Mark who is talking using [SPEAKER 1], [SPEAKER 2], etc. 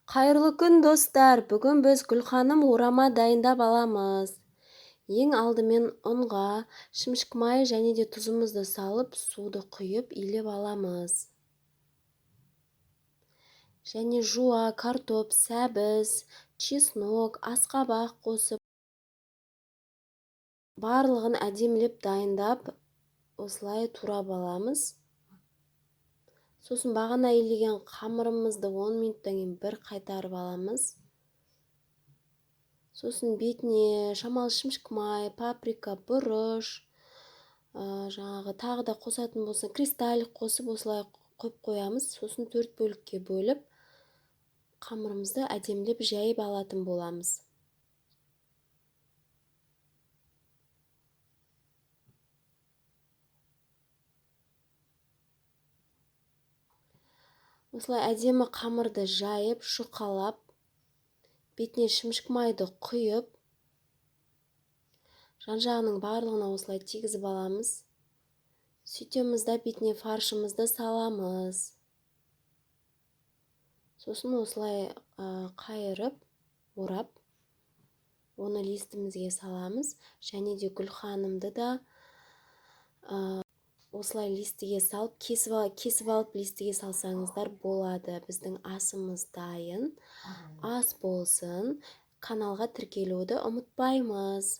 [SPEAKER 1] Қайырлы күн, достар. Бүгін біз Гүлханым орама дайындап аламыз. Ең алдымен ұнға шымшық май және де тұзымызды салып, суды құйып, илеп аламыз. Және жуа, картоп, сәбіз, чеснок, асқабақ қосып, барлығын әдемілеп дайындап, осылай турап аламыз. Сосын бағана илеген қамырымызды 10 минуттан кейін бір қайтарып аламыз. Сосын бетіне шамалы шымшық май, паприка, бұрыш, жаңағы тағы да қосатын болса кристалл қосып осылай қойып қоямыз. Сосын 4 бөлікке бөліп, қамырымызды әдемілеп жайып алатын боламыз. Осылай әдемі қамырды жайып, шұқалап, бетіне шымшық майды құйып, жан-жағының барлығына осылай тигізіп аламыз. Сөйтеміз да бетіне фаршымызды саламыз. Сосын осылай қайырып, орап, оны листімізге саламыз. Және де Гүлханымды да осылай листіге салып, кесіп алып листіге салсаңыздар болады. Біздің асымыз дайын. Ас болсын. Каналға тіркелуді ұмытпаймыз.